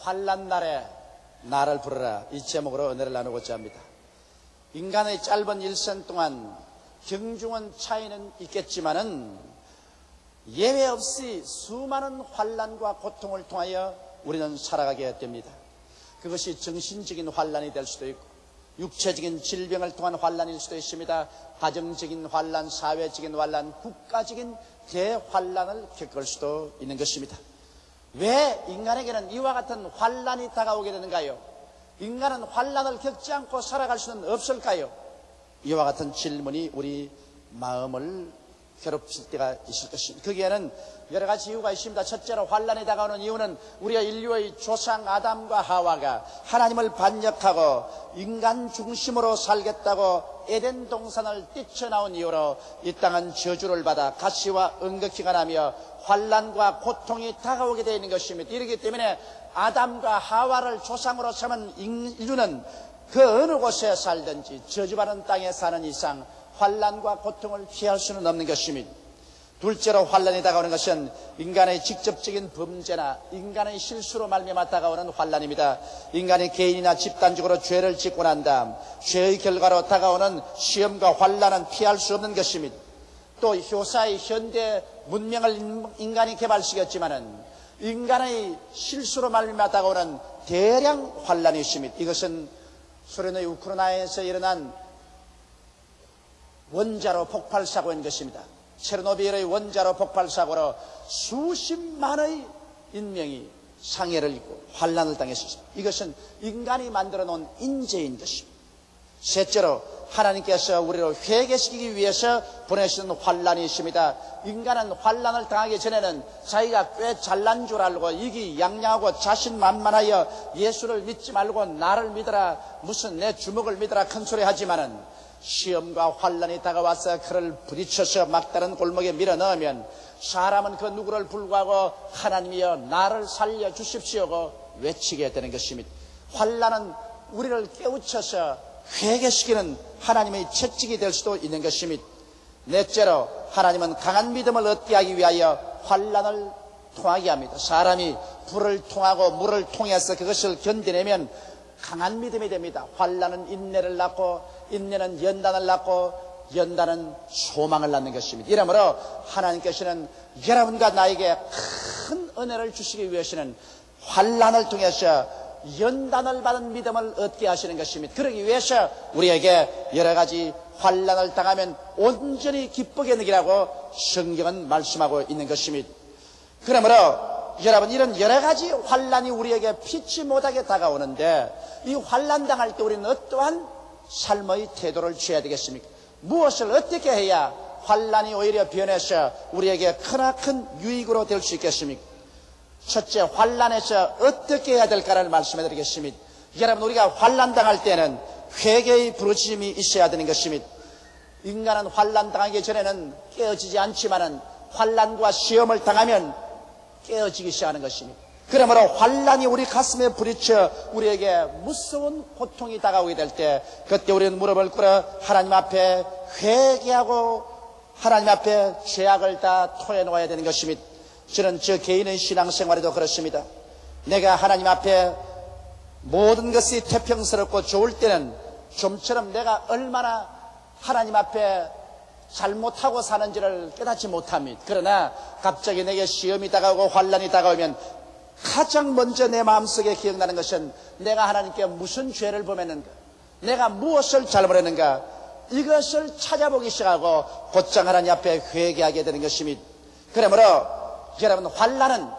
환난 날에 나를 부르라, 이 제목으로 은혜를 나누고자 합니다. 인간의 짧은 일생 동안 경중한 차이는 있겠지만은 예외 없이 수많은 환난과 고통을 통하여 우리는 살아가게 됩니다. 그것이 정신적인 환난이 될 수도 있고 육체적인 질병을 통한 환난일 수도 있습니다. 가정적인 환난, 사회적인 환난, 국가적인 대환난을 겪을 수도 있는 것입니다. 왜 인간에게는 이와 같은 환난이 다가오게 되는가요? 인간은 환난을 겪지 않고 살아갈 수는 없을까요? 이와 같은 질문이 우리 마음을 괴롭힐 때가 있을 것입니다. 거기에는 여러 가지 이유가 있습니다. 첫째로 환난이 다가오는 이유는 우리가 인류의 조상 아담과 하와가 하나님을 반역하고 인간 중심으로 살겠다고 에덴 동산을 뛰쳐나온 이유로 이 땅은 저주를 받아 가시와 응급기가 나며 환난과 고통이 다가오게 되어 있는 것입니다. 이렇기 때문에 아담과 하와를 조상으로 삼은 인류는 그 어느 곳에 살든지 저주받은 땅에 사는 이상 환난과 고통을 피할 수는 없는 것입니다. 둘째로 환난이 다가오는 것은 인간의 직접적인 범죄나 인간의 실수로 말미암아 다가오는 환난입니다. 인간이 개인이나 집단적으로 죄를 짓고 난 다음 죄의 결과로 다가오는 시험과 환난은 피할 수 없는 것입니다. 또 효사의 현대 문명을 인간이 개발시켰지만은 인간의 실수로 말미암아 다가오는 대량 환난이 있습니다. 이것은 소련의 우크라이나에서 일어난 원자로 폭발 사고인 것입니다. 체르노빌의 원자로 폭발 사고로 수십만의 인명이 상해를 입고 환난을 당했습니다. 이것은 인간이 만들어 놓은 인재인 것입니다. 셋째로 하나님께서 우리를 회개시키기 위해서 보내시는 환난이 있습니다. 인간은 환난을 당하기 전에는 자기가 꽤 잘난 줄 알고 이기양양하고 자신만만하여 예수를 믿지 말고 나를 믿어라, 무슨 내 주먹을 믿어라 큰소리 하지만은 시험과 환난이 다가와서 그를 부딪혀서 막다른 골목에 밀어넣으면 사람은 그 누구를 불구하고 하나님이여 나를 살려주십시오고 외치게 되는 것입니다. 환난은 우리를 깨우쳐서 회개시키는 하나님의 채찍이 될 수도 있는 것입니다. 넷째로 하나님은 강한 믿음을 얻게 하기 위하여 환난을 통하게 합니다. 사람이 불을 통하고 물을 통해서 그것을 견뎌내면 강한 믿음이 됩니다. 환난은 인내를 낳고 인내는 연단을 낳고 연단은 소망을 낳는 것입니다. 이러므로 하나님께서는 여러분과 나에게 큰 은혜를 주시기 위해서는 환난을 통해서 연단을 받은 믿음을 얻게 하시는 것입니다. 그러기 위해서 우리에게 여러 가지 환난을 당하면 온전히 기쁘게 느끼라고 성경은 말씀하고 있는 것입니다. 그러므로 여러분, 이런 여러 가지 환난이 우리에게 피치 못하게 다가오는데 이 환난 당할 때 우리는 어떠한 삶의 태도를 취해야 되겠습니까? 무엇을 어떻게 해야 환난이 오히려 변해서 우리에게 크나큰 유익으로 될 수 있겠습니까? 첫째, 환난에서 어떻게 해야 될까를 말씀해 드리겠습니다. 여러분, 우리가 환난 당할 때는 회개의 부르짖음이 있어야 되는 것입니다. 인간은 환난 당하기 전에는 깨어지지 않지만은 환난과 시험을 당하면 깨어지기 시작하는 것입니다. 그러므로 환난이 우리 가슴에 부딪혀 우리에게 무서운 고통이 다가오게 될 때 그때 우리는 무릎을 꿇어 하나님 앞에 회개하고 하나님 앞에 죄악을 다 토해놓아야 되는 것입니다. 저는 저 개인의 신앙생활에도 그렇습니다. 내가 하나님 앞에 모든 것이 태평스럽고 좋을 때는 좀처럼 내가 얼마나 하나님 앞에 잘못하고 사는지를 깨닫지 못합니다. 그러나 갑자기 내게 시험이 다가오고 환난이 다가오면 가장 먼저 내 마음속에 기억나는 것은 내가 하나님께 무슨 죄를 범했는가, 내가 무엇을 잘못했는가, 이것을 찾아보기 시작하고 곧장 하나님 앞에 회개하게 되는 것입니다. 그러므로 여러분, 환난은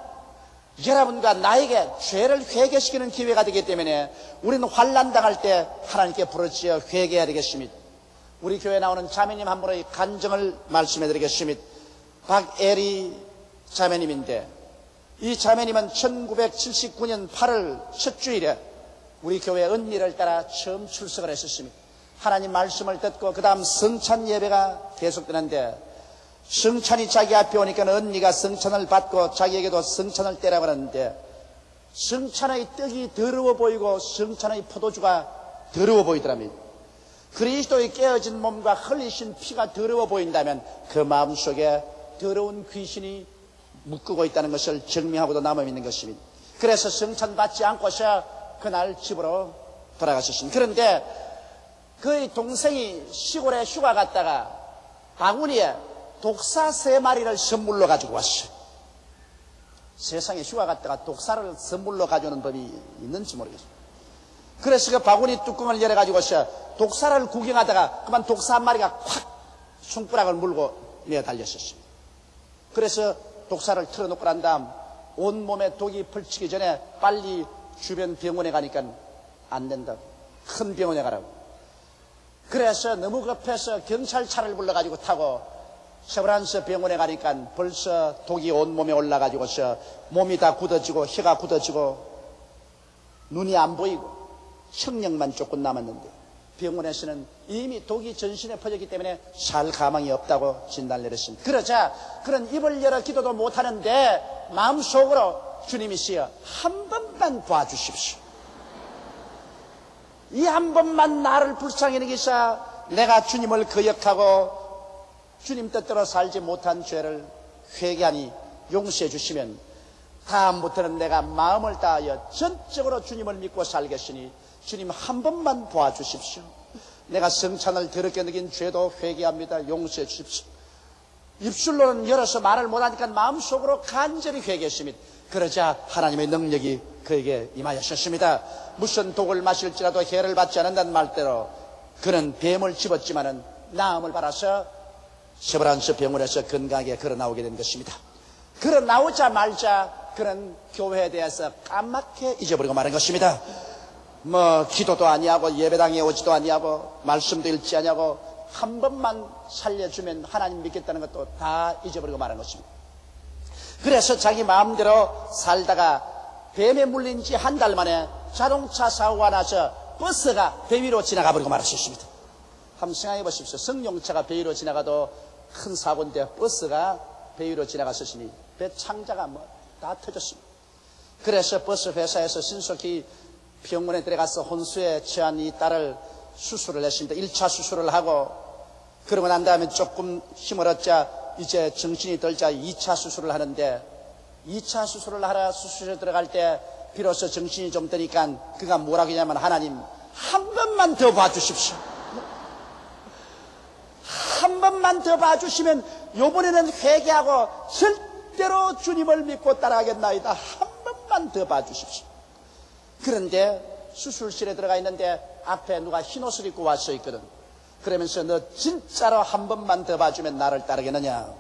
여러분과 나에게 죄를 회개시키는 기회가 되기 때문에 우리는 환난 당할 때 하나님께 부르짖어 회개해야 되겠습니다. 우리 교회에 나오는 자매님 한 분의 간증을 말씀해 드리겠습니다. 박애리 자매님인데 이 자매님은 1979년 8월 첫 주일에 우리 교회 은리를 따라 처음 출석을 했었습니다. 하나님 말씀을 듣고 그 다음 성찬 예배가 계속되는데 성찬이 자기 앞에 오니까 언니가 성찬을 받고 자기에게도 성찬을 떼라고 하는데 성찬의 떡이 더러워 보이고 성찬의 포도주가 더러워 보이더랍니다. 그리스도의 깨어진 몸과 흘리신 피가 더러워 보인다면 그 마음속에 더러운 귀신이 묶고 있다는 것을 증명하고도 남아 있는 것입니다. 그래서 성찬받지 않고서 그날 집으로 돌아가셨습니다. 그런데 그의 동생이 시골에 휴가 갔다가 바구니에 독사 3마리를 선물로 가지고 왔어요. 세상에 휴가 갔다가 독사를 선물로 가져오는 법이 있는지 모르겠어요. 그래서 그 바구니 뚜껑을 열어가지고서 독사를 구경하다가 그만 독사 한 마리가 콱 손가락을 물고 내어 달렸었습니다. 그래서 독사를 틀어놓고 난 다음 온몸에 독이 펼치기 전에 빨리 주변 병원에 가니까 안 된다고. 큰 병원에 가라고. 그래서 너무 급해서 경찰차를 불러가지고 타고 세브란스 병원에 가니까 벌써 독이 온몸에 올라가지고서 몸이 다 굳어지고 혀가 굳어지고 눈이 안 보이고 청력만 조금 남았는데 병원에서는 이미 독이 전신에 퍼졌기 때문에 살 가망이 없다고 진단을 내렸습니다. 그러자 그런 입을 열어 기도도 못하는데 마음속으로 주님이시여 한 번만 봐주십시오. 이 한 번만 나를 불쌍히 여기사 내가 주님을 거역하고 주님 뜻대로 살지 못한 죄를 회개하니 용서해 주시면 다음부터는 내가 마음을 다하여 전적으로 주님을 믿고 살겠으니 주님 한 번만 도와주십시오. 내가 성찬을 더럽게 느낀 죄도 회개합니다. 용서해 주십시오. 입술로는 열어서 말을 못하니까 마음속으로 간절히 회개했습니다. 그러자 하나님의 능력이 그에게 임하셨습니다. 무슨 독을 마실지라도 해를 받지 않는다는 말대로 그는 뱀을 집었지만은 나음을 받아서 세브란스 병원에서 건강하게 걸어 나오게 된 것입니다. 걸어 나오자마자 그는 교회에 대해서 까맣게 잊어버리고 마는 것입니다. 기도도 아니하고 예배당에 오지도 아니하고 말씀도 읽지 아니하고 한 번만 살려주면 하나님 믿겠다는 것도 다 잊어버리고 마는 것입니다. 그래서 자기 마음대로 살다가 뱀에 물린 지 한 달 만에 자동차 사고가 나서 버스가 배 위로 지나가 버리고 말았습니다. 한번 생각해 보십시오. 승용차가 배 위로 지나가도 큰 사고인데 버스가 배 위로 지나갔으니 배 창자가 다 터졌습니다. 그래서 버스 회사에서 신속히 병원에 들어가서 혼수에 처한 이 딸을 수술을 했습니다. 1차 수술을 하고 그러고 난 다음에 조금 힘을 얻자 이제 정신이 들자 2차 수술을 하는데 2차 수술을 하러 수술에 들어갈 때 비로소 정신이 좀 드니까 그가 뭐라고 하냐면 하나님 한 번만 더 봐주십시오. 한 번만 더 봐주시면 요번에는 회개하고 절대로 주님을 믿고 따라가겠나이다. 한 번만 더 봐주십시오. 그런데 수술실에 들어가 있는데 앞에 누가 흰 옷을 입고 와서 있거든. 그러면서 너 진짜로 한 번만 더 봐주면 나를 따르겠느냐.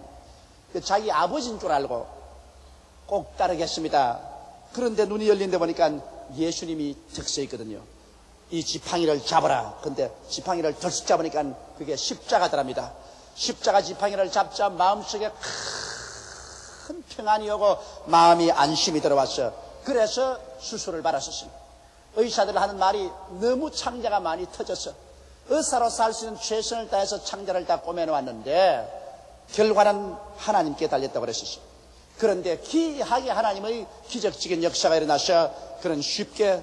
자기 아버지인 줄 알고 꼭 따르겠습니다. 그런데 눈이 열린 데 보니까 예수님이 적셔 있거든요. 이 지팡이를 잡아라. 근데 지팡이를 덜썩 잡으니까 그게 십자가더랍니다. 십자가 지팡이를 잡자 마음속에 큰 평안이 오고 마음이 안심이 들어왔어. 그래서 수술을 받았었습니다. 의사들 하는 말이 너무 창자가 많이 터졌어. 의사로 살 수 있는 최선을 다해서 창자를 다 꼬매놓았는데 결과는 하나님께 달렸다고 그랬었어요. 그런데 기이하게 하나님의 기적적인 역사가 일어나서 그런 쉽게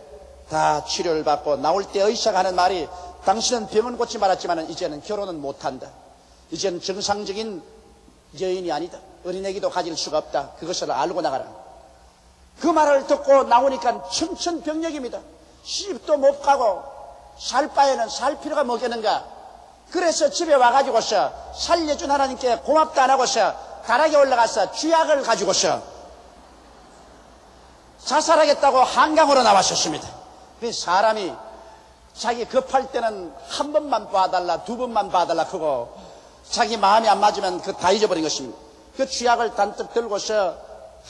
다 치료를 받고 나올 때 의사가 하는 말이 당신은 병은 고치 말았지만 이제는 결혼은 못한다. 이제는 정상적인 여인이 아니다. 어린애기도 가질 수가 없다. 그것을 알고 나가라. 그 말을 듣고 나오니까 천천병력입니다. 시집도 못 가고 살 바에는 살 필요가 뭐겠는가. 그래서 집에 와가지고서 살려준 하나님께 고맙다 안 하고서 다락에 올라가서 쥐약을 가지고서 자살하겠다고 한강으로 나왔었습니다. 사람이 자기 급할 때는 한 번만 봐달라, 두 번만 봐달라 하고 자기 마음이 안 맞으면 그 다 잊어버린 것입니다. 그 쥐약을 단뜩 들고서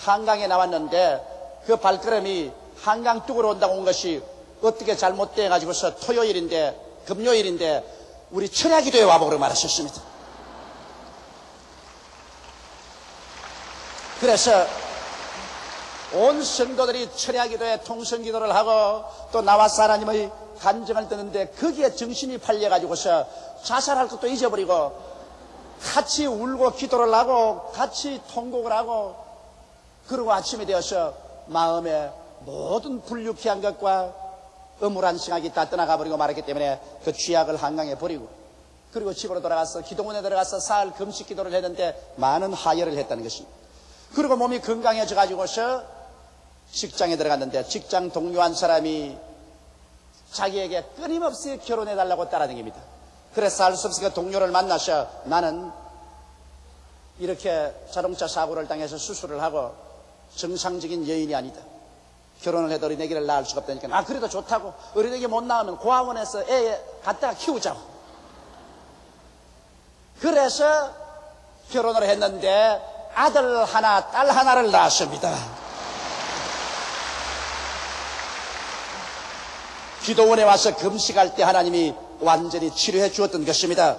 한강에 나왔는데 그 발걸음이 한강 뚝으로 온다고 온 것이 어떻게 잘못돼 가지고서 토요일인데 금요일인데 우리 철야기도에 와보고 말하셨습니다. 그래서 온 성도들이 철야기도에 통성기도를 하고 또 나와서 하나님의 간증을 듣는데 거기에 정신이 팔려가지고서 자살할 것도 잊어버리고 같이 울고 기도를 하고 같이 통곡을 하고 그리고 아침이 되어서 마음에 모든 불유쾌한 것과 음울한 생각이 다 떠나가 버리고 말았기 때문에 그 쥐약을 한강에 버리고 그리고 집으로 돌아가서 기도원에 들어가서 사흘 금식 기도를 했는데 많은 하혈을 했다는 것입니다. 그리고 몸이 건강해져 가지고서 직장에 들어갔는데 직장 동료 한 사람이 자기에게 끊임없이 결혼해달라고 따라다닙니다. 그래서 알 수 없으니까 동료를 만나서 나는 이렇게 자동차 사고를 당해서 수술을 하고 정상적인 여인이 아니다. 결혼을 해도 어린애기를 낳을 수가 없다니까. 그래도 좋다고. 어린애기 못 낳으면 고아원에서 애 갖다가 키우자고. 그래서 결혼을 했는데 아들 하나, 딸 하나를 낳았습니다. 기도원에 와서 금식할 때 하나님이 완전히 치료해 주었던 것입니다.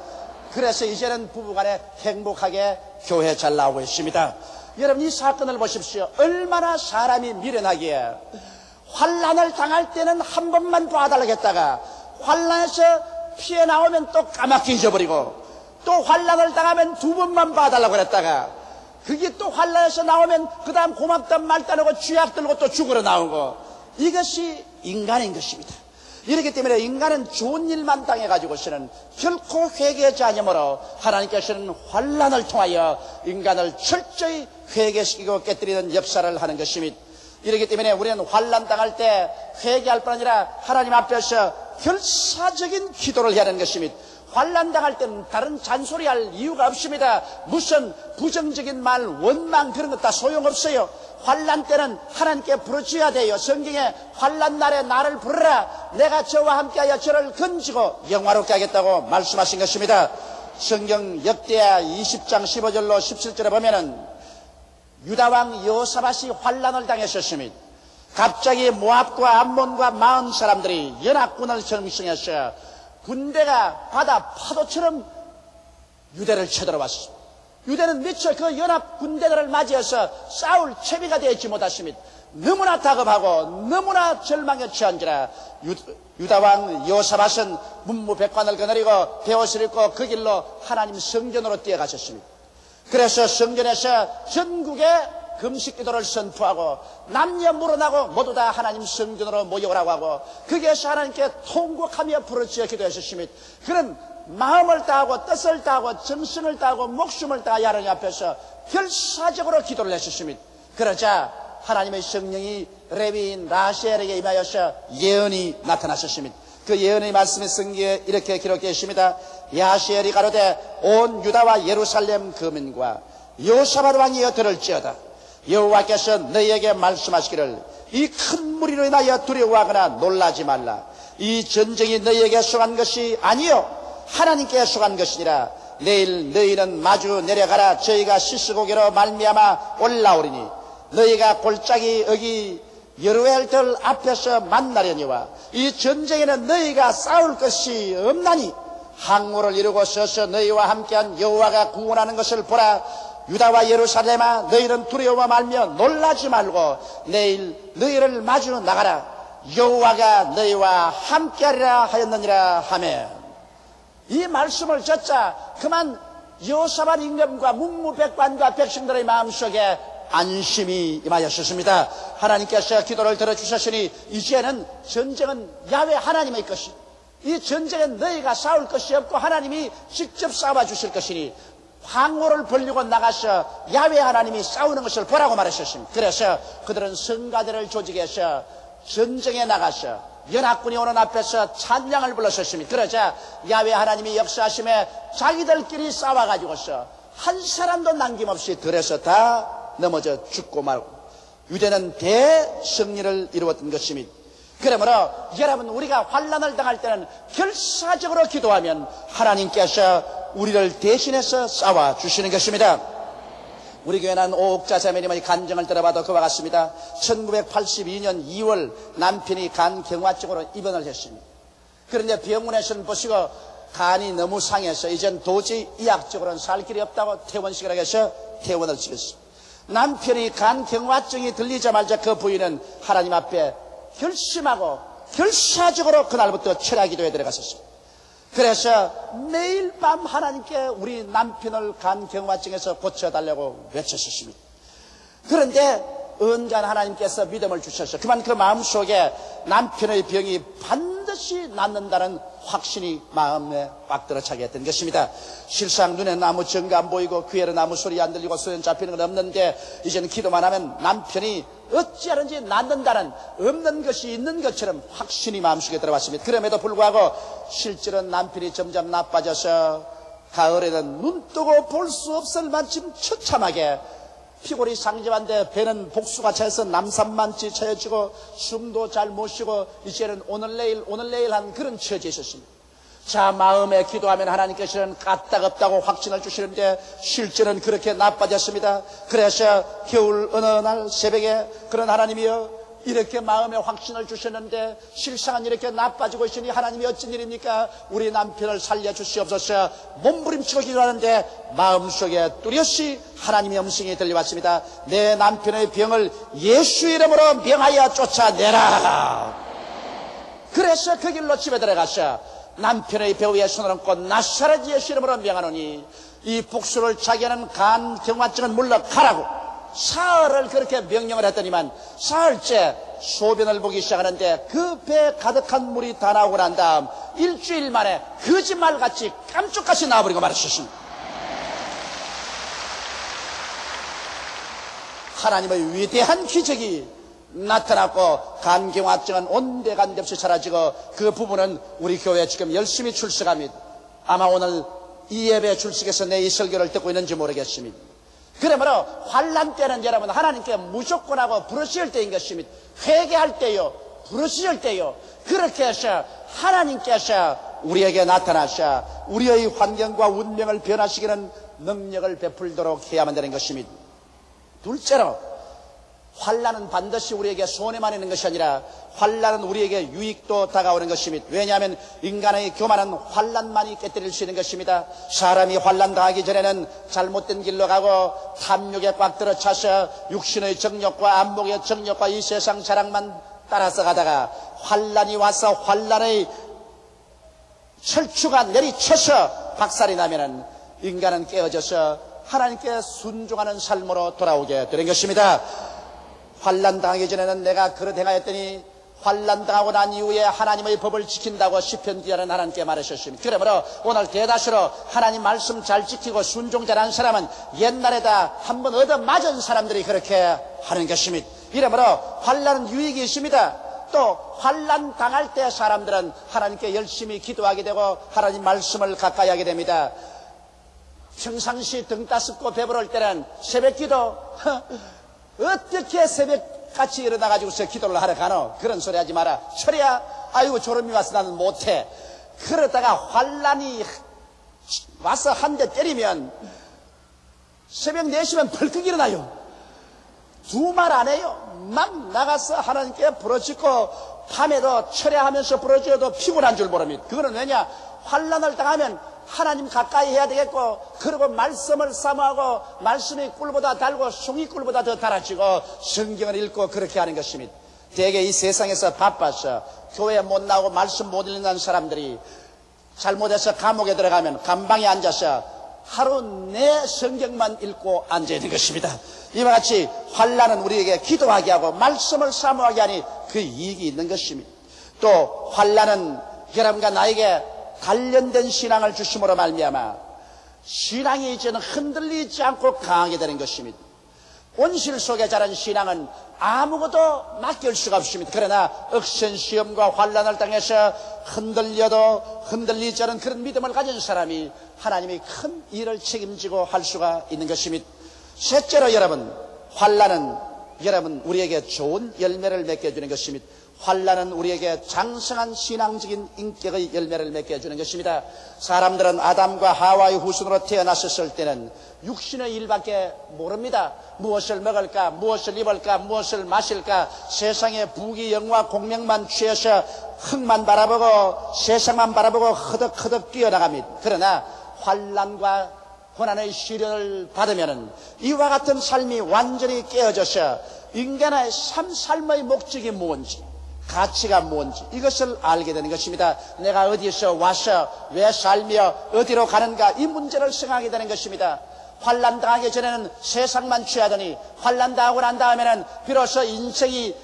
그래서 이제는 부부간에 행복하게 교회 잘 나오고 있습니다. 여러분, 이 사건을 보십시오. 얼마나 사람이 미련하기에 환난을 당할 때는 한 번만 도와달라고 했다가 환난에서 피해 나오면 또 까맣게 잊어버리고 또 환난을 당하면 두 번만 봐달라고 그랬다가 그게 또 환난에서 나오면 그 다음 고맙다 말다하고 쥐약 들고 또 죽으러 나오고, 이것이 인간인 것입니다. 이렇기 때문에 인간은 좋은 일만 당해가지고서는 결코 회개하지 않으므로 하나님께서는 환난을 통하여 인간을 철저히 회개시키고 깨뜨리는 역사를 하는 것입니다. 이렇기 때문에 우리는 환난 당할 때 회개할 뿐 아니라 하나님 앞에서 결사적인 기도를 해야 하는 것입니다. 환난 당할 때는 다른 잔소리할 이유가 없습니다. 무슨 부정적인 말, 원망 그런 것 다 소용없어요. 환난 때는 하나님께 부르짖어야 돼요. 성경에 환난 날에 나를 부르라, 내가 저와 함께하여 저를 건지고 영화롭게 하겠다고 말씀하신 것입니다. 성경 역대하 20장 15절로 17절에 보면은 유다왕 여호사밧이 환난을 당했었습니다. 갑자기 모압과 암몬과 마온 사람들이 연합군을 형성해서 군대가 바다 파도처럼 유대를 쳐들어왔습니다. 유대는 미처 그 연합 군대들을 맞이해서 싸울 채비가 되지 못했습니다. 너무나 다급하고 너무나 절망에 처한지라 유다왕 여호사밧은 문무백관을 거느리고 베옷을 입고 그 길로 하나님 성전으로 뛰어가셨습니다. 그래서 성전에서 전국에 금식기도를 선포하고 남녀 물어나고 모두 다 하나님 성전으로 모여오라고 하고 거기에서 하나님께 통곡하며 부르짖어 기도하셨습니다. 그런 마음을 다하고 뜻을 다하고 정신을 다하고 목숨을 다하여 하나님 앞에서 결사적으로 기도를 했었습니다. 그러자 하나님의 성령이 레위인 라헬에게 임하여서 예언이 나타나셨습니다. 그 예언의 말씀이 성경에 이렇게 기록되어 있습니다. 라헬이 가로되 온 유다와 예루살렘 거민과 여호사밧 왕이여 들을지어다. 여호와께서 너희에게 말씀하시기를 이 큰 무리로 인하여 두려워하거나 놀라지 말라. 이 전쟁이 너희에게 속한 것이 아니요 하나님께 속한 것이니라. 내일 너희는 마주 내려가라. 저희가 시스고개로 말미암아 올라오리니 너희가 골짜기 여기 여루엘들 앞에서 만나려니와 이 전쟁에는 너희가 싸울 것이 없나니 항우를 이루고 서서 너희와 함께한 여호와가 구원하는 것을 보라. 유다와 예루살렘아 너희는 두려워 말며 놀라지 말고 내일 너희를 마주 나가라. 여호와가 너희와 함께하리라 하였느니라 하며, 이 말씀을 듣자 그만 여호사밧 임금과 문무백관과 백성들의 마음속에 안심이 임하였습니다. 하나님께서 기도를 들어주셨으니 이제는 전쟁은 야훼 하나님의 것이, 이 전쟁은 너희가 싸울 것이 없고 하나님이 직접 싸워주실 것이니 황호를 벌리고 나가서 야훼 하나님이 싸우는 것을 보라고 말하셨습니다. 그래서 그들은 성가대를 조직해서 전쟁에 나가서 연합군이 오는 앞에서 찬양을 불렀었습니다. 그러자 야훼 하나님이 역사하심에 자기들끼리 싸워가지고서 한 사람도 남김없이 들에서 다 넘어져 죽고 말고 유대는 대승리를 이루었던 것입니다. 그러므로 여러분, 우리가 환난을 당할 때는 결사적으로 기도하면 하나님께서 우리를 대신해서 싸워주시는 것입니다. 우리 교회는 오옥자 자매님의 간증을 들어봐도 그와 같습니다. 1982년 2월 남편이 간 경화증으로 입원을 했습니다. 그런데 병원에서는 보시고 간이 너무 상해서 이젠 도저히 의학적으로는 살 길이 없다고 퇴원식을 하게 해서 퇴원을 시켰습니다. 남편이 간 경화증이 들리자마자 그 부인은 하나님 앞에 결심하고 결사적으로 그날부터 철야기도에 들어갔었습니다. 그래서 매일 밤 하나님께 우리 남편을 간 경화증에서 고쳐달라고 외쳤었습니다. 그런데 언젠가 하나님께서 믿음을 주셔서 그만 그 마음속에 남편의 병이 반드시 낫는다는 확신이 마음에 꽉 들어차게 했던 것입니다. 실상 눈에는 아무 증거 안 보이고 귀에는 아무 소리 안 들리고 손에 잡히는 건 없는데 이제는 기도만 하면 남편이 어찌하는지 낳는다는 없는 것이 있는 것처럼 확신이 마음속에 들어왔습니다. 그럼에도 불구하고 실제로는 남편이 점점 나빠져서 가을에는 눈 뜨고 볼 수 없을 만큼 처참하게 피골이 상접한데 배는 복수가 차서 남산만치 차여지고 숨도 잘 못 쉬고 이제는 오늘 내일 한 그런 처지에 있었습니다. 자, 마음에 기도하면 하나님께서는 까딱없다고 확신을 주시는데 실제는 그렇게 나빠졌습니다. 그래서 겨울 어느 날 새벽에 그런 하나님이여 이렇게 마음에 확신을 주셨는데 실상은 이렇게 나빠지고 있으니 하나님이 어쩐 일입니까? 우리 남편을 살려주시옵소서. 몸부림치고 기도하는데 마음속에 뚜렷이 하나님의 음성이 들려왔습니다. 내 남편의 병을 예수 이름으로 명하여 쫓아내라. 그래서 그 길로 집에 들어가서 남편의 배우에 손을 얹고 나사렛 예수 이름으로 명하노니 이 복수를 자기하는 간 경화증은 물러가라고 사흘을 그렇게 명령을 했더니만 사흘째 소변을 보기 시작하는데 그 배에 가득한 물이 다 나오고 난 다음 일주일 만에 거짓말같이 깜짝같이 나와버리고 말았습니다. 하나님의 위대한 기적이 나타났고 간경화증은 온데간데 없이 사라지고 그 부분은 우리 교회에 지금 열심히 출석합니다. 아마 오늘 이 예배 출석해서 내 이 설교를 듣고 있는지 모르겠습니다. 그러므로 환난 때는 여러분 하나님께 무조건하고 부르실 때인 것입니다. 회개할 때요, 부르실 때요. 그렇게 해서 하나님께서 우리에게 나타나셔 우리의 환경과 운명을 변화시키는 능력을 베풀도록 해야만 되는 것입니다. 둘째로 환난은 반드시 우리에게 손해만 있는 것이 아니라 환난은 우리에게 유익도 다가오는 것입니다. 왜냐하면 인간의 교만은 환난만이 깨뜨릴 수 있는 것입니다. 사람이 환난 당하기 전에는 잘못된 길로 가고 탐욕에 꽉 들어차서 육신의 정욕과 안목의 정욕과 이 세상 자랑만 따라서 가다가 환난이 와서 환난의 철추가 내리쳐서 박살이 나면은 인간은 깨어져서 하나님께 순종하는 삶으로 돌아오게 되는 것입니다. 환난 당하기 전에는 내가 그릇 행하였더니 환난 당하고 난 이후에 하나님의 법을 지킨다고 시편 기자는 하나님께 말하셨습니다. 그러므로 오늘 대다수로 하나님 말씀 잘 지키고 순종 잘하는 사람은 옛날에다 한번 얻어맞은 사람들이 그렇게 하는 것입니다. 이러므로 환난은 유익이 있습니다. 또 환난 당할 때 사람들은 하나님께 열심히 기도하게 되고 하나님 말씀을 가까이 하게 됩니다. 평상시 등 따숩고 배부를 때는 새벽 기도 어떻게 새벽같이 일어나가지고서 기도를 하러 가노? 그런 소리 하지 마라. 철이야, 아이고 졸음이 와서 나는 못해. 그러다가 환난이 와서 한 대 때리면 새벽 4시면 벌컥 일어나요. 두 말 안 해요. 막 나가서 하나님께 부르짖고 밤에도 철야하면서 부르짖어도 피곤한 줄 모릅니다. 그거는 왜냐? 환난을 당하면 하나님 가까이 해야 되겠고, 그리고 말씀을 사모하고 말씀이 꿀보다 달고 송이 꿀보다 더 달아지고 성경을 읽고 그렇게 하는 것입니다. 대개 이 세상에서 바빠서 교회 못 나오고 말씀 못 읽는 사람들이 잘못해서 감옥에 들어가면 감방에 앉아서 하루 내 성경만 읽고 앉아 있는 것입니다. 이와 같이 환난은 우리에게 기도하게 하고 말씀을 사모하게 하니 그 이익이 있는 것입니다. 또 환난은 여러분과 나에게 관련된 신앙을 주심으로 말미암아 신앙이 이제는 흔들리지 않고 강하게 되는 것입니다. 온실 속에 자란 신앙은 아무것도 맡길 수가 없습니다. 그러나 억센 시험과 환난을 당해서 흔들려도 흔들리지 않은 그런 믿음을 가진 사람이 하나님이 큰 일을 책임지고 할 수가 있는 것입니다. 셋째로 여러분, 환난은 여러분 우리에게 좋은 열매를 맺게 해주는 것입니다. 환난은 우리에게 장성한 신앙적인 인격의 열매를 맺게 해주는 것입니다. 사람들은 아담과 하와의 후손으로 태어났을 때는 육신의 일밖에 모릅니다. 무엇을 먹을까, 무엇을 입을까, 무엇을 마실까, 세상의 부귀 영화 공명만 취해서 흙만 바라보고 세상만 바라보고 허덕허덕 뛰어나갑니다. 그러나 환난과 고난의 시련을 받으면 이와 같은 삶이 완전히 깨어져서 인간의 삶의 목적이 뭔지, 가치가 뭔지 이것을 알게 되는 것입니다. 내가 어디서 와서 왜 살며 어디로 가는가, 이 문제를 생각하게 되는 것입니다. 환난 당하기 전에는 세상만 취하더니 환난 당하고 난 다음에는 비로소 인생이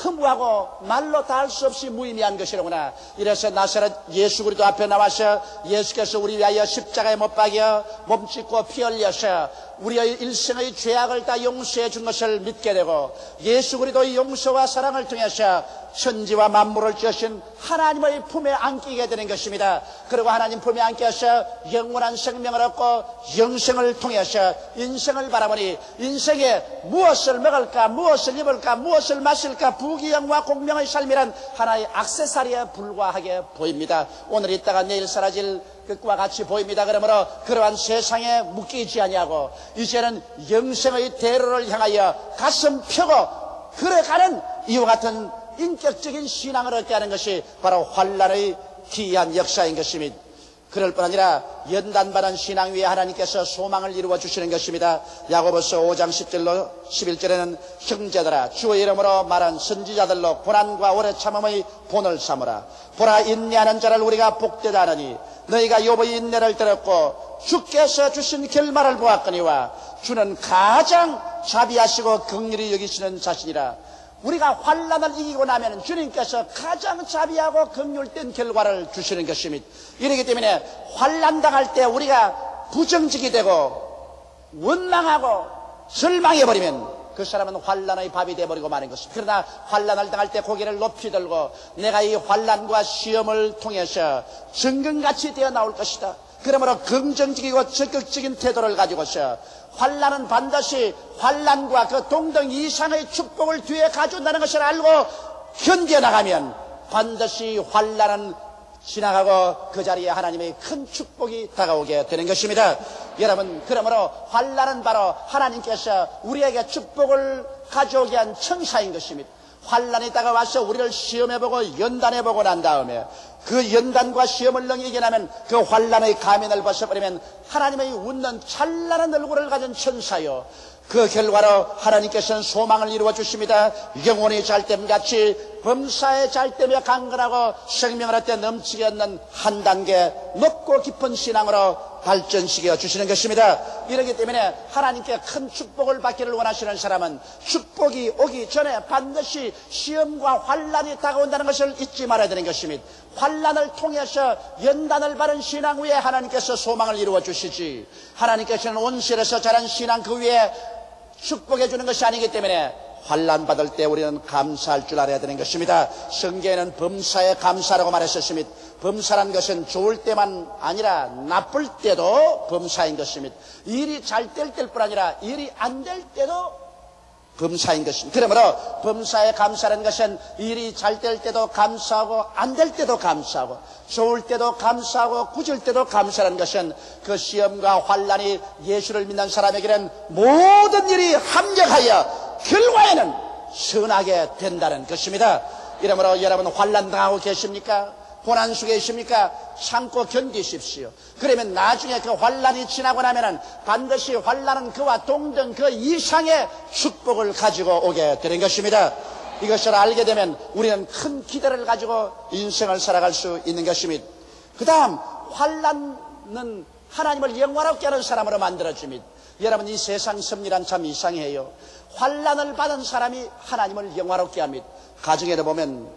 허무하고 말로 다 할 수 없이 무의미한 것이로구나. 이래서 나사렛 예수 그리스도 앞에 나와서 예수께서 우리 위하여 십자가에 못 박여 몸 찢고 피 흘려서 우리의 일생의 죄악을 다 용서해 준 것을 믿게 되고 예수 그리스도의 용서와 사랑을 통해서 천지와 만물을 지으신 하나님의 품에 안기게 되는 것입니다. 그리고 하나님 품에 안겨서 영원한 생명을 얻고 영생을 통해서 인생을 바라보니 인생에 무엇을 먹을까, 무엇을 입을까, 무엇을 마실까, 부귀영화 공명의 삶이란 하나의 액세서리에 불과하게 보입니다. 오늘 있다가 내일 사라질 것과 같이 보입니다. 그러므로 그러한 세상에 묶이지 아니하고 이제는 영생의 대로를 향하여 가슴 펴고 그래가는 이와 같은 인격적인 신앙을 얻게 하는 것이 바로 환난의 기이한 역사인 것입니다. 그럴 뿐 아니라 연단받은 신앙 위에 하나님께서 소망을 이루어 주시는 것입니다. 야고보서 5장 10절로 11절에는 형제들아 주의 이름으로 말한 선지자들로 고난과 오래 참음의 본을 삼으라. 보라 인내하는 자를 우리가 복되다 하느니 너희가 욥의 인내를 들었고 주께서 주신 결말을 보았거니와 주는 가장 자비하시고 긍휼히 여기시는 자신이라. 우리가 환난을 이기고 나면 주님께서 가장 자비하고 긍휼된 결과를 주시는 것입니다. 이렇기 때문에 환난 당할 때 우리가 부정직이 되고 원망하고 절망해버리면 그 사람은 환난의 밥이 되어버리고 마는 것입니다. 그러나 환난을 당할 때 고개를 높이 들고 내가 이 환난과 시험을 통해서 정금같이 되어 나올 것이다. 그러므로 긍정적이고 적극적인 태도를 가지고서 환난은 반드시 환난과 그 동등 이상의 축복을 뒤에 가져온다는 것을 알고 견뎌나가면 반드시 환난은 지나가고 그 자리에 하나님의 큰 축복이 다가오게 되는 것입니다. 여러분, 그러므로 환난은 바로 하나님께서 우리에게 축복을 가져오게 한 천사인 것입니다. 환난이 다가와서 우리를 시험해보고 연단해보고 난 다음에 그 연단과 시험을 능히 이겨내면 그 환난의 가면을 벗어버리면 하나님의 웃는 찬란한 얼굴을 가진 천사요, 그 결과로 하나님께서는 소망을 이루어 주십니다. 영혼이 잘됨같이 범사에 잘되며 강건하고 생명을 얻되 넘치게 얻는 한 단계 높고 깊은 신앙으로 발전시켜 주시는 것입니다. 이렇기 때문에 하나님께 큰 축복을 받기를 원하시는 사람은 축복이 오기 전에 반드시 시험과 환난이 다가온다는 것을 잊지 말아야 되는 것입니다. 환난을 통해서 연단을 받은 신앙 위에 하나님께서 소망을 이루어 주시지, 하나님께서는 온 세상에서 자란 신앙 그 위에 축복해 주는 것이 아니기 때문에 환난 받을 때 우리는 감사할 줄 알아야 되는 것입니다. 성경에는 범사에 감사라고 말했었습니다. 범사란 것은 좋을 때만 아니라 나쁠 때도 범사인 것입니다. 일이 잘 될 때뿐 아니라 일이 안 될 때도 범사인 것입니다. 그러므로 범사에 감사라는 것은 일이 잘 될 때도 감사하고 안 될 때도 감사하고 좋을 때도 감사하고 굳을 때도 감사라는 것은 그 시험과 환난이 예수를 믿는 사람에게는 모든 일이 합력하여 결과에는 선하게 된다는 것입니다. 이러므로 여러분 환난 당하고 계십니까? 고난 속에 있습니까? 참고 견디십시오. 그러면 나중에 그 환난이 지나고 나면은 반드시 환난은 그와 동등 그 이상의 축복을 가지고 오게 되는 것입니다. 이것을 알게 되면 우리는 큰 기대를 가지고 인생을 살아갈 수 있는 것입니다. 그 다음 환난은 하나님을 영화롭게 하는 사람으로 만들어줍니다. 여러분, 이 세상 섭리란 참 이상해요. 환난을 받은 사람이 하나님을 영화롭게 합니다. 가정에도 보면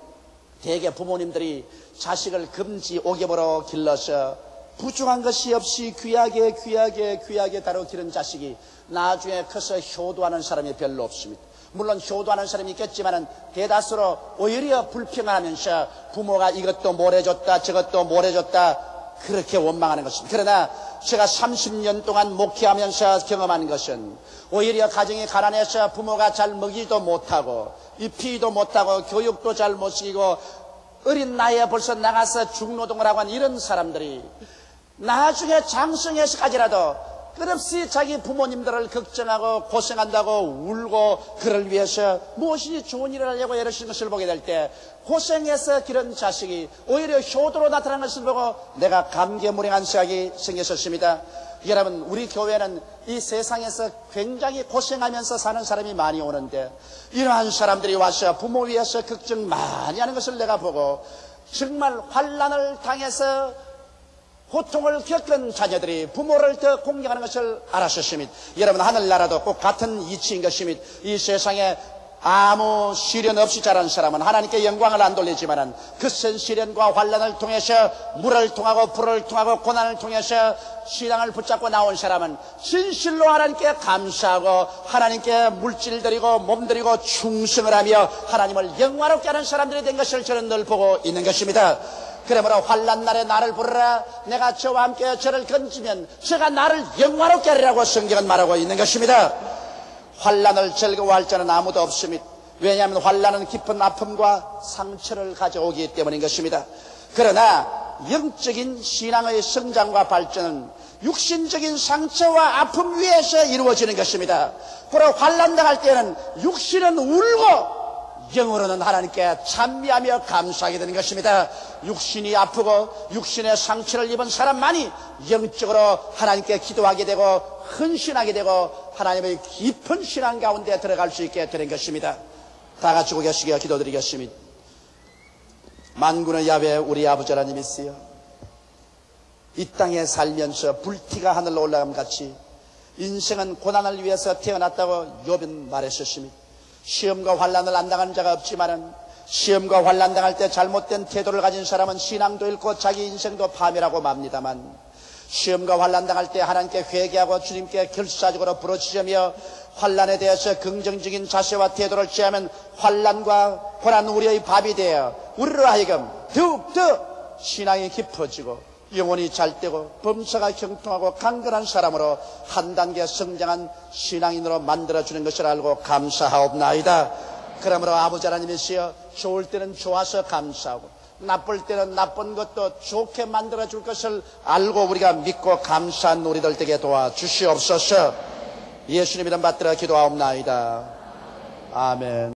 대개 부모님들이 자식을 금지 오겹으로 길러서 부족한 것이 없이 귀하게 다루어 기른 자식이 나중에 커서 효도하는 사람이 별로 없습니다. 물론 효도하는 사람이 있겠지만 대다수로 오히려 불평하면서 부모가 이것도 뭘 해줬다 저것도 뭘 해줬다 그렇게 원망하는 것입니다. 그러나 제가 30년 동안 목회하면서 경험한 것은 오히려 가정이 가난해서 부모가 잘 먹이도 못하고 입히지도 못하고 교육도 잘 못 시키고 어린 나이에 벌써 나가서 중노동을 하고 한 이런 사람들이 나중에 장성해서까지라도 끝없이 자기 부모님들을 걱정하고 고생한다고 울고 그를 위해서 무엇이 좋은 일을 하려고 애쓰는 것을 보게 될 때 고생해서 기른 자식이 오히려 효도로 나타나는 것을 보고 내가 감개무량한 생각이 생겼었습니다. 여러분, 우리 교회는 이 세상에서 굉장히 고생하면서 사는 사람이 많이 오는데 이러한 사람들이 와서 부모 위해서 걱정 많이 하는 것을 내가 보고 정말 환난을 당해서 고통을 겪은 자녀들이 부모를 더 공경하는 것을 알았었습니다. 여러분, 하늘나라도 꼭 같은 이치인 것입니다. 이 세상에 아무 시련 없이 자란 사람은 하나님께 영광을 안 돌리지만은 그센 시련과 환난을 통해서 물을 통하고 불을 통하고 고난을 통해서 신앙을 붙잡고 나온 사람은 진실로 하나님께 감사하고 하나님께 물질 드리고 몸 드리고 충성을 하며 하나님을 영화롭게 하는 사람들이 된 것을 저는 늘 보고 있는 것입니다. 그러므로 환난 날에 나를 부르라. 내가 저와 함께 저를 건지면 저가 나를 영화롭게 하리라고 성경은 말하고 있는 것입니다. 환난을 즐거워할 자는 아무도 없습니다. 왜냐하면 환난은 깊은 아픔과 상처를 가져오기 때문인 것입니다. 그러나 영적인 신앙의 성장과 발전은 육신적인 상처와 아픔 위에서 이루어지는 것입니다. 바로 환난 당할 때는 육신은 울고 영으로는 하나님께 찬미하며 감사하게 되는 것입니다. 육신이 아프고 육신의 상처를 입은 사람만이 영적으로 하나님께 기도하게 되고 헌신하게 되고 하나님의 깊은 신앙 가운데 들어갈 수 있게 되는 것입니다. 다 같이 고개시켜 기도드리겠습니다. 만군의 야훼 우리 아버지 하나님이시여, 이 땅에 살면서 불티가 하늘로 올라감 같이 인생은 고난을 위해서 태어났다고 욥은 말했었습니다. 시험과 환난을 안 당하는 자가 없지만은 시험과 환난 당할 때 잘못된 태도를 가진 사람은 신앙도 잃고 자기 인생도 파멸하고 맙니다만, 시험과 환난 당할 때 하나님께 회개하고 주님께 결사적으로 부르짖으며 환난에 대해서 긍정적인 자세와 태도를 취하면 환난과 고난 우리의 밥이 되어 우리로 하여금 더욱더 신앙이 깊어지고 영혼이 잘되고 범사가 경통하고 강건한 사람으로 한 단계 성장한 신앙인으로 만들어주는 것을 알고 감사하옵나이다. 그러므로 아버지 하나님이시여, 좋을 때는 좋아서 감사하고 나쁠 때는 나쁜 것도 좋게 만들어줄 것을 알고 우리가 믿고 감사한 우리들 되게 도와주시옵소서. 예수님 이름 받들어 기도하옵나이다. 아멘.